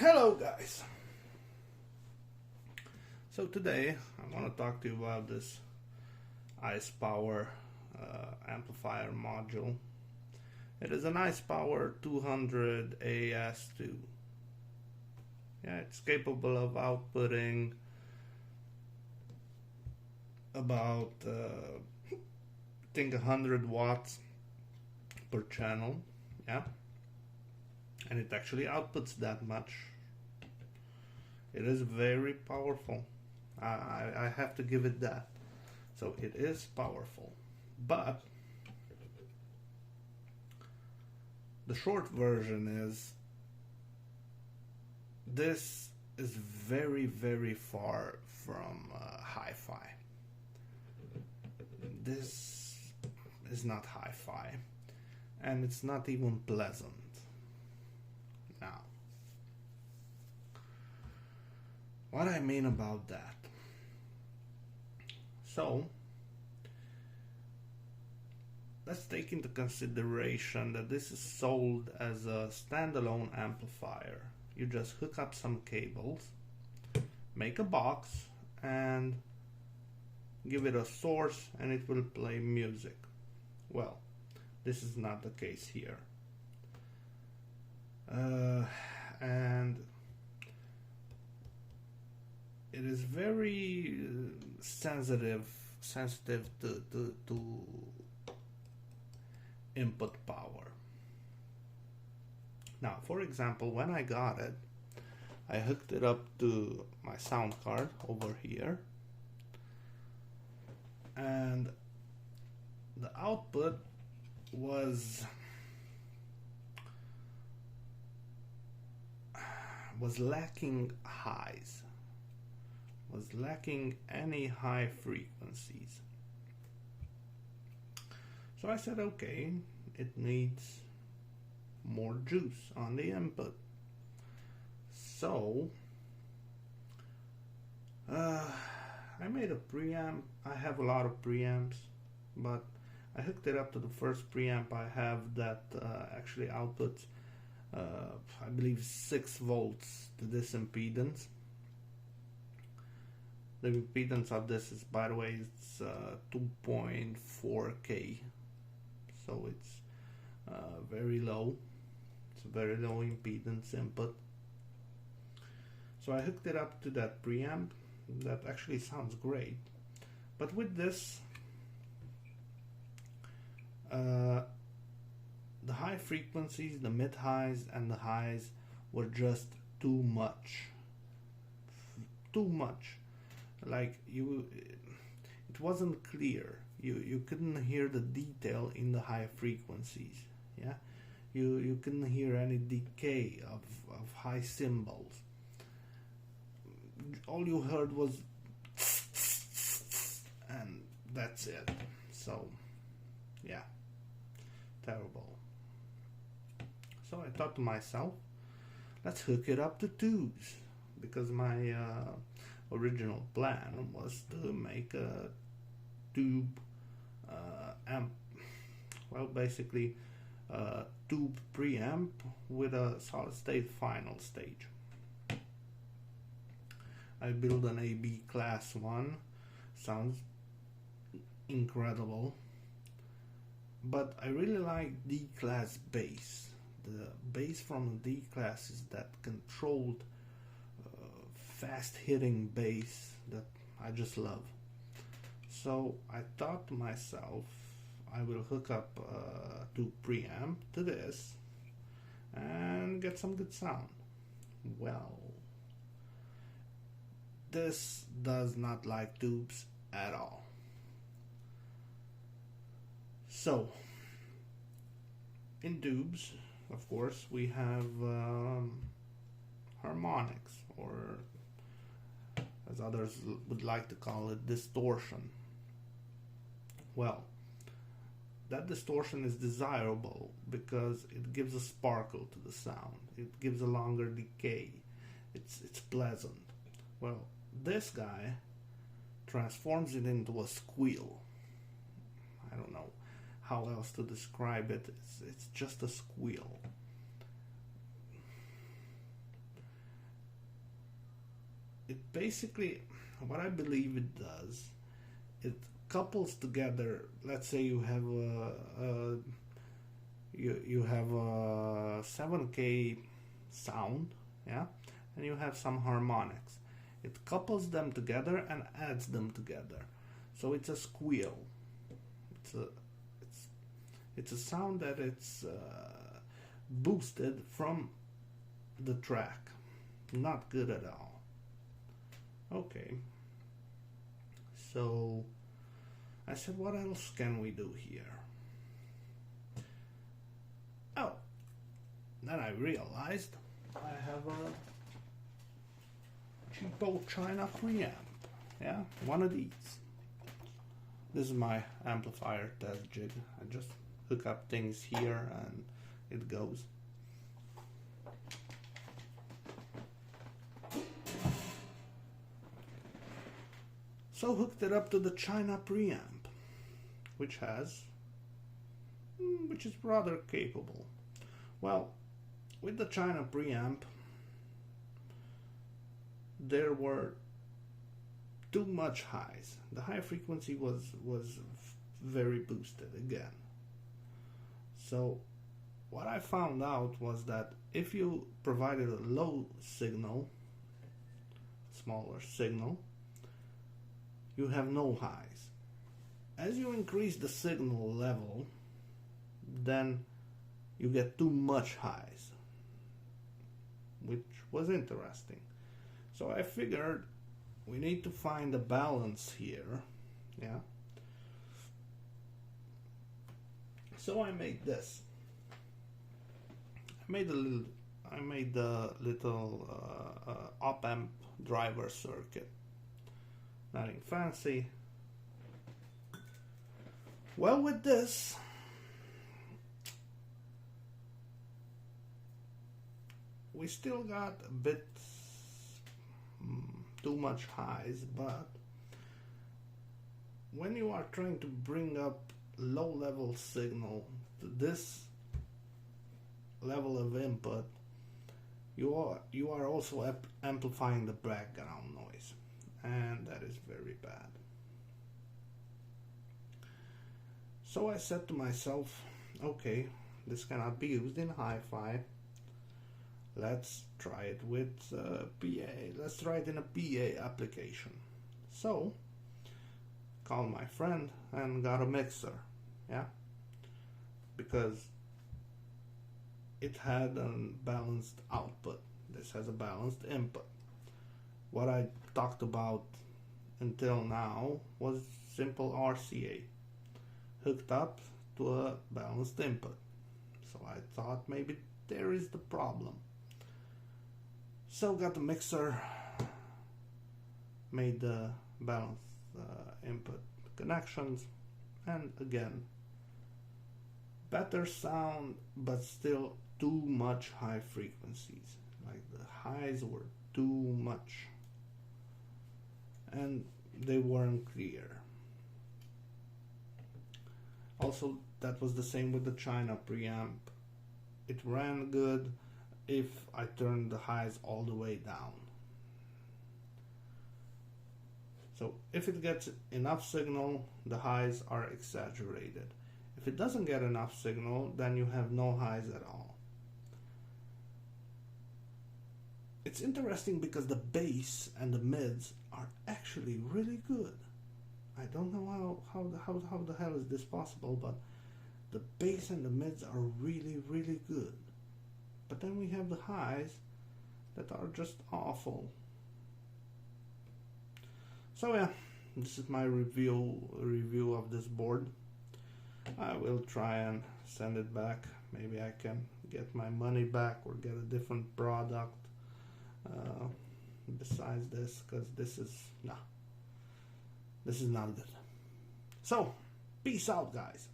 Hello guys! So today I want to talk to you about this Ice Power amplifier module. It is an Ice Power 200 AS2. Yeah, it's capable of outputting about I think 100 watts per channel. Yeah. And it actually outputs that much. It is very powerful. I have to give it that. So it is powerful. But the short version is this is very, very far from hi-fi. This is not hi-fi. And it's not even pleasant. Now, what I mean about that. So, let's take into consideration that this is sold as a standalone amplifier. You just hook up some cables, make a box, and give it a source, and it will play music. Well, this is not the case here. And it is very sensitive to input power. Now, for example, when I got it, I hooked it up to my sound card over here, and the output was lacking highs, was lacking any high frequencies. So I said, okay, it needs more juice on the input. So I made a preamp. I have a lot of preamps, but I hooked it up to the first preamp I have that actually outputs I believe 6 volts to this impedance. The impedance of this is, by the way, it's 2.4K, so it's very low. It's a very low impedance input. So I hooked it up to that preamp. That actually sounds great, but with this the high frequencies, the mid-highs and the highs were just too much. Too much. Like it wasn't clear. You couldn't hear the detail in the high frequencies. Yeah, you couldn't hear any decay of high cymbals. All you heard was and that's it. So yeah, terrible. So I thought to myself, let's hook it up to tubes, because my original plan was to make a tube amp. Well, basically a tube preamp with a solid state final stage. I built an AB class 1. Sounds incredible. But I really like D-class bass. The bass from D-class is that controlled, fast-hitting bass that I just love. So I thought to myself, I will hook up to preamp to this and get some good sound. Well, this does not like tubes at all. So, in tubes, of course, we have harmonics, or as others would like to call it, distortion. Well, that distortion is desirable because it gives a sparkle to the sound. It gives a longer decay. It's pleasant. Well, this guy transforms it into a squeal. I don't know how else to describe it. It's just a squeal. it basically, what I believe it does, it couples together. Let's say you have you have a 7K sound, yeah, and you have some harmonics. It couples them together and adds them together, so it's a squeal. It's a sound that it's boosted from the track. Not good at all. Okay. So I said, what else can we do here? Oh, then I realized I have a cheapo China preamp. Yeah, one of these. This is my amplifier test jig. I just hook up things here and it goes. So hooked it up to the China preamp, which is rather capable. Well, with the China preamp, there were too much highs. The high frequency was very boosted again. So what I found out was that if you provided a low signal, smaller signal, you have no highs. As you increase the signal level, then you get too much highs, which was interesting. So I figured we need to find a balance here, yeah. So I made this. I made the little op-amp driver circuit. Nothing fancy. Well, with this, we still got a bit too much highs, but when you are trying to bring up low level signal to this level of input, you are also amplifying the background noise, and that is very bad. So I said to myself, okay, this cannot be used in hi-fi. Let's try it with PA. Let's try it in a PA application. So, called my friend and got a mixer, yeah, because it had a balanced output. This has a balanced input. What I talked about until now was simple RCA hooked up to a balanced input. So I thought maybe there is the problem. So got the mixer, made the balanced input connections, and again, better sound, but still too much high frequencies. Like the highs were too much, and they weren't clear. Also, that was the same with the China preamp. It ran good if I turned the highs all the way down. So if it gets enough signal, the highs are exaggerated. If it doesn't get enough signal, then you have no highs at all. It's interesting because the bass and the mids are actually really good. I don't know how the hell is this possible, but the bass and the mids are really, really good. But then we have the highs that are just awful. So yeah, this is my review of this board. I will try and send it back. Maybe I can get my money back or get a different product besides this, because this is not good. So, peace out, guys.